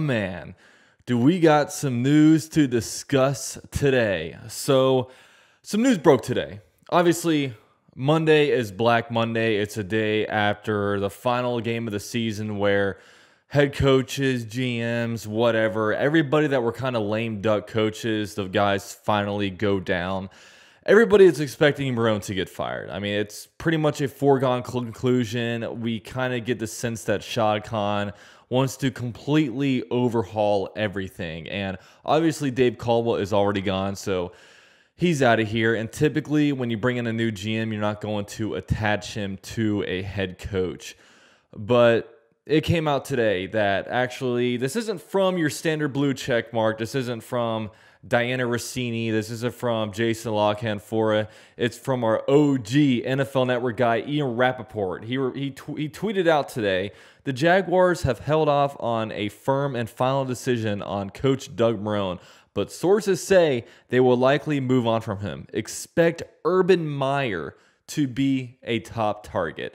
man, do we got some news to discuss today? So, some news broke today. Obviously, Monday is Black Monday. It's a day after the final game of the season where head coaches, GMs, whatever, everybody that were kind of lame duck coaches, the guys finally go down. Everybody is expecting Marrone to get fired. I mean, it's pretty much a foregone conclusion. We kind of get the sense that Shad Khan wants to completely overhaul everything. And obviously, Dave Caldwell is already gone, so he's out of here. And typically, when you bring in a new GM, you're not going to attach him to a head coach. But it came out today that actually this isn't from your standard blue check mark. This isn't from Diana Rossini. This isn't from Jason Lockhan-Fora. It's from our OG NFL Network guy, Ian Rappaport. He tweeted out today, the Jaguars have held off on a firm and final decision on Coach Doug Marrone, but sources say they will likely move on from him. Expect Urban Meyer to be a top target.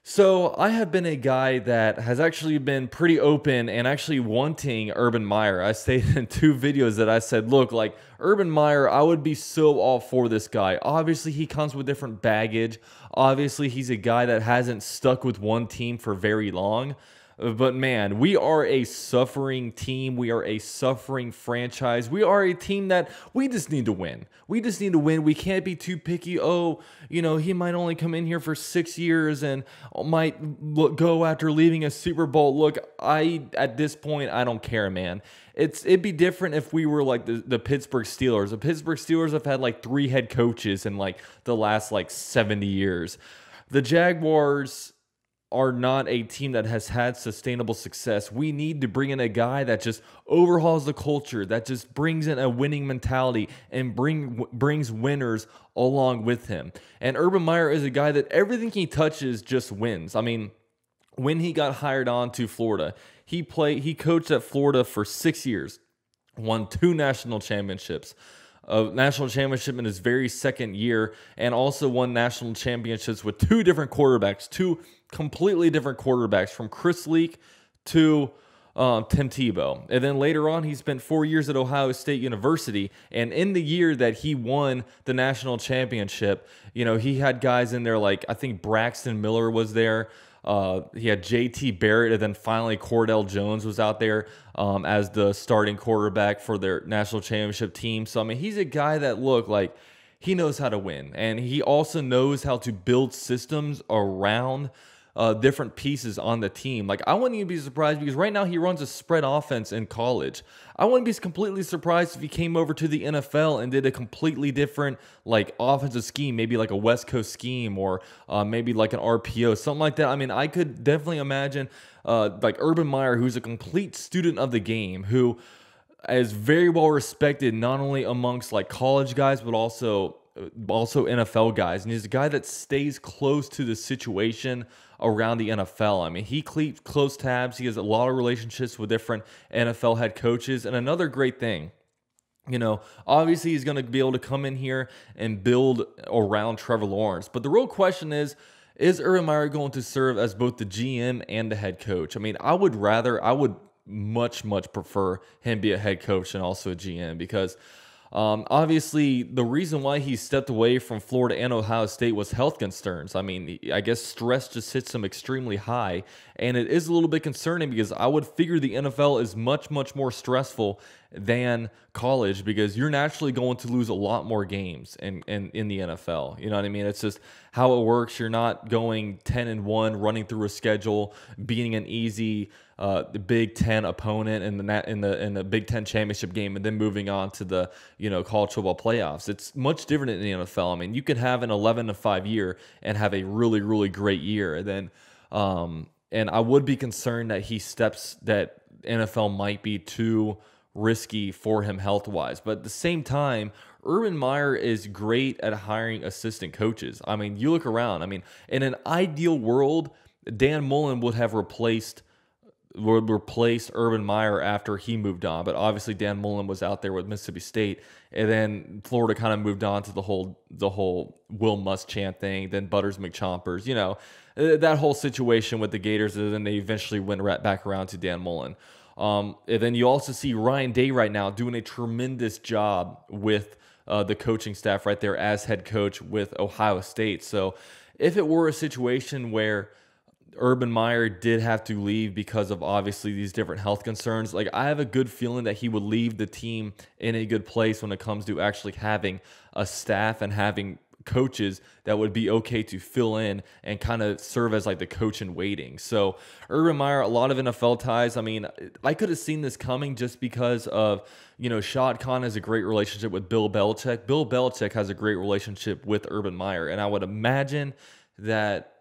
So I have been a guy that has actually been pretty open and actually wanting Urban Meyer. I stated in 2 videos that I said, look, like Urban Meyer, I would be so all for this guy. Obviously, he comes with different baggage. Obviously, he's a guy that hasn't stuck with one team for very long. But man, we are a suffering team. We are a suffering franchise. We are a team that we just need to win. We just need to win. We can't be too picky. Oh, you know, he might only come in here for 6 years and might go after leaving a Super Bowl. Look, at this point, I don't care, man. It'd be different if we were like the Pittsburgh Steelers. The Pittsburgh Steelers have had like 3 head coaches in like the last like 70 years. The Jaguars are not a team that has had sustainable success. We need to bring in a guy that just overhauls the culture, that just brings in a winning mentality and brings winners along with him. And Urban Meyer is a guy that everything he touches just wins. I mean, when he got hired on to Florida, he coached at Florida for 6 years, won 2 national championships. A national championship in his very second year, and also won national championships with 2 different quarterbacks, 2 completely different quarterbacks, from Chris Leak to Tim Tebow. And then later on, he spent 4 years at Ohio State University, and in the year that he won the national championship, you know, he had guys in there like, I think Braxton Miller was there. He had J.T. Barrett, and then finally Cordell Jones was out there as the starting quarterback for their national championship team. So, I mean, he's a guy that, look, like, he knows how to win. And he also knows how to build systems around different pieces on the team. Like, I wouldn't even be surprised, because right now he runs a spread offense in college. I wouldn't be completely surprised if he came over to the NFL and did a completely different, like, offensive scheme, maybe like a West Coast scheme, or maybe like an RPO, something like that. I mean, I could definitely imagine like Urban Meyer, who's a complete student of the game, who is very well respected not only amongst like college guys, but also NFL guys. And he's a guy that stays close to the situation around the NFL. I mean, he keeps close tabs. He has a lot of relationships with different NFL head coaches. And another great thing, you know, obviously he's going to be able to come in here and build around Trevor Lawrence. But the real question is Urban Meyer going to serve as both the GM and the head coach? I mean, I would much prefer him be a head coach and also a GM, because obviously, the reason why he stepped away from Florida and Ohio State was health concerns. I mean, I guess stress just hits him extremely high, and it is a little bit concerning, because I would figure the NFL is much more stressful than college, because you're naturally going to lose a lot more games in the NFL. You know what I mean? It's just how it works. You're not going 10-1, running through a schedule, beating an easy the Big Ten opponent in the Big Ten championship game, and then moving on to the college football playoffs. It's much different in the NFL. I mean, you can have an 11-5 year and have a really great year, and then and I would be concerned that that NFL might be too risky for him health-wise. But at the same time, Urban Meyer is great at hiring assistant coaches. I mean, you look around. I mean, in an ideal world, Dan Mullen would have replaced Urban Meyer after he moved on. But obviously Dan Mullen was out there with Mississippi State, and then Florida kind of moved on to the whole Will Muschamp thing, then Butters McChompers, that whole situation with the Gators, and then they eventually went right back around to Dan Mullen. And then you also see Ryan Day right now doing a tremendous job with the coaching staff right there as head coach with Ohio State. So if it were a situation where Urban Meyer did have to leave because of obviously these different health concerns, like I have a good feeling that he would leave the team in a good place when it comes to actually having a staff and having coaches that would be okay to fill in and kind of serve as like the coach in waiting. So Urban Meyer, a lot of NFL ties. I mean, I could have seen this coming just because of, Shad Khan has a great relationship with Bill Belichick. Bill Belichick has a great relationship with Urban Meyer. And I would imagine that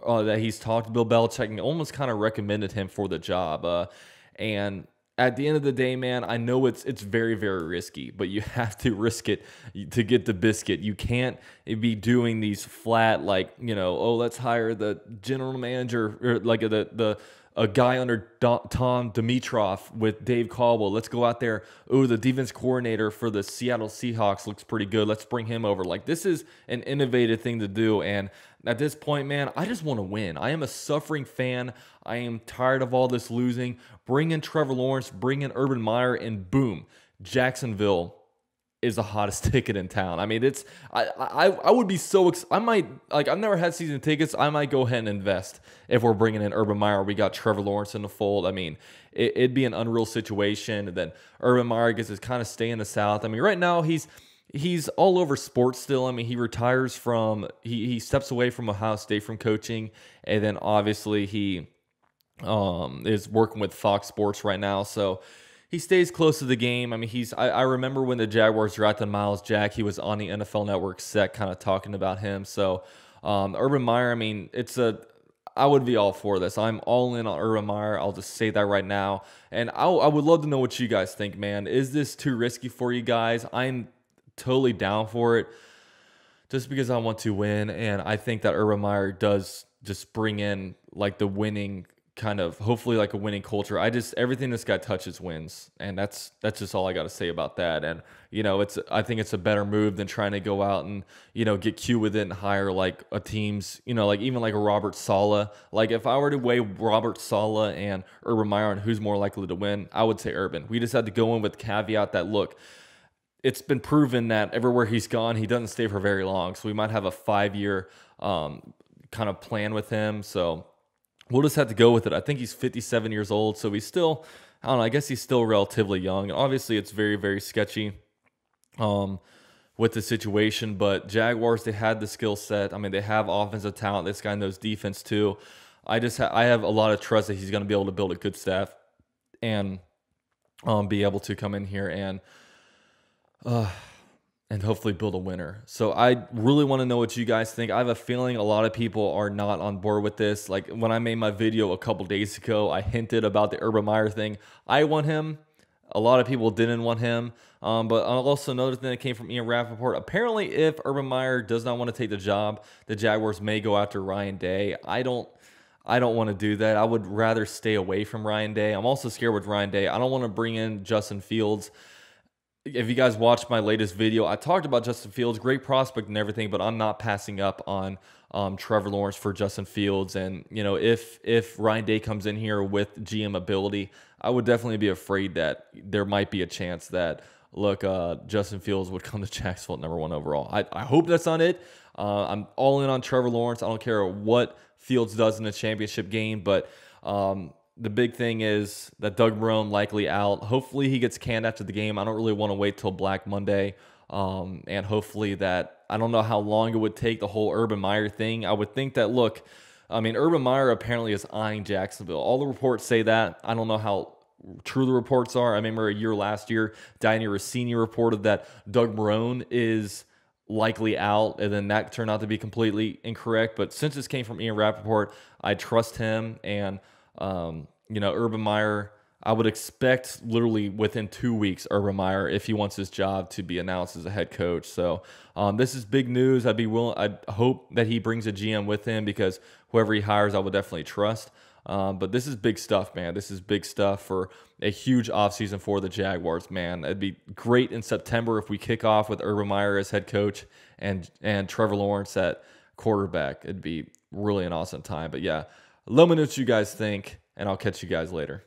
he's talked to Bill Belichick and almost kind of recommended him for the job. And at the end of the day, man, I know it's very, very risky, but you have to risk it to get the biscuit. You can't be doing these flat, like, let's hire the general manager or like a guy under Tom Dimitroff with Dave Caldwell. Let's go out there. Oh, the defense coordinator for the Seattle Seahawks looks pretty good. Let's bring him over. Like, this is an innovative thing to do. And at this point, man, I just want to win. I am a suffering fan. I am tired of all this losing. Bring in Trevor Lawrence, bring in Urban Meyer, and boom, Jacksonville is the hottest ticket in town. I mean, I would be so I might, like, I've never had season tickets. I might go ahead and invest if we're bringing in Urban Meyer. We got Trevor Lawrence in the fold. I mean, it'd be an unreal situation. And then Urban Meyer gets to kind of stay in the South. I mean, right now he's all over sports still. I mean, he retires from, he steps away from Ohio State from coaching, and then obviously he is working with Fox Sports right now. So he stays close to the game. I mean, I remember when the Jaguars drafted Miles Jack, he was on the NFL Network set kind of talking about him. So Urban Meyer, I mean, I would be all for this. I'm all in on Urban Meyer. I'll just say that right now. And I would love to know what you guys think, man. Is this too risky for you guys? I'm totally down for it just because I want to win. And I think that Urban Meyer does just bring in like the winning kind of, hopefully like a winning culture. Everything this guy touches wins. And that's just all I got to say about that. And, I think it's a better move than trying to go out and, get cute with it and hire like a team's, like even like a Robert Saleh. Like if I were to weigh Robert Saleh and Urban Meyer on who's more likely to win, I would say Urban. We just had to go in with the caveat that, look, it's been proven that everywhere he's gone, he doesn't stay for very long. So we might have a 5-year kind of plan with him. So we'll just have to go with it. I think he's 57 years old. So he's still, I don't know, I guess he's still relatively young. Obviously, it's very, very sketchy with the situation. But Jaguars, they had the skill set. I mean, they have offensive talent. This guy knows defense too. I have a lot of trust that he's going to be able to build a good staff and be able to come in here and hopefully build a winner. So I really want to know what you guys think. I have a feeling a lot of people are not on board with this. Like when I made my video a couple days ago, I hinted about the Urban Meyer thing. I want him. A lot of people didn't want him. But also another thing that came from Ian Rappaport. Apparently, if Urban Meyer does not want to take the job, the Jaguars may go after Ryan Day. I don't want to do that. I would rather stay away from Ryan Day. I'm also scared with Ryan Day. I don't want to bring in Justin Fields. If you guys watched my latest video, I talked about Justin Fields, great prospect and everything, but I'm not passing up on Trevor Lawrence for Justin Fields. And, if Ryan Day comes in here with GM ability, I would definitely be afraid that there might be a chance that, look, Justin Fields would come to Jacksonville at #1 overall. I hope that's not it. I'm all in on Trevor Lawrence. I don't care what Fields does in a championship game, but the big thing is that Doug Marrone likely out. Hopefully he gets canned after the game. I don't really want to wait till Black Monday. And hopefully that, I don't know how long it would take the whole Urban Meyer thing. I would think that, look, I mean, Urban Meyer apparently is eyeing Jacksonville. All the reports say that. I don't know how true the reports are. I remember last year, Diane Rossini reported that Doug Marrone is likely out, and then that turned out to be completely incorrect. But since this came from Ian Rappaport, I trust him. And Urban Meyer, I would expect literally within 2 weeks, Urban Meyer, if he wants his job, to be announced as a head coach. So this is big news. I'd hope that he brings a GM with him, because whoever he hires, I would definitely trust. But this is big stuff, man. This is big stuff for a huge offseason for the Jaguars, man. It'd be great in September if we kick off with Urban Meyer as head coach and Trevor Lawrence at quarterback. It'd be really an awesome time. But yeah, let me know what you guys think, and I'll catch you guys later.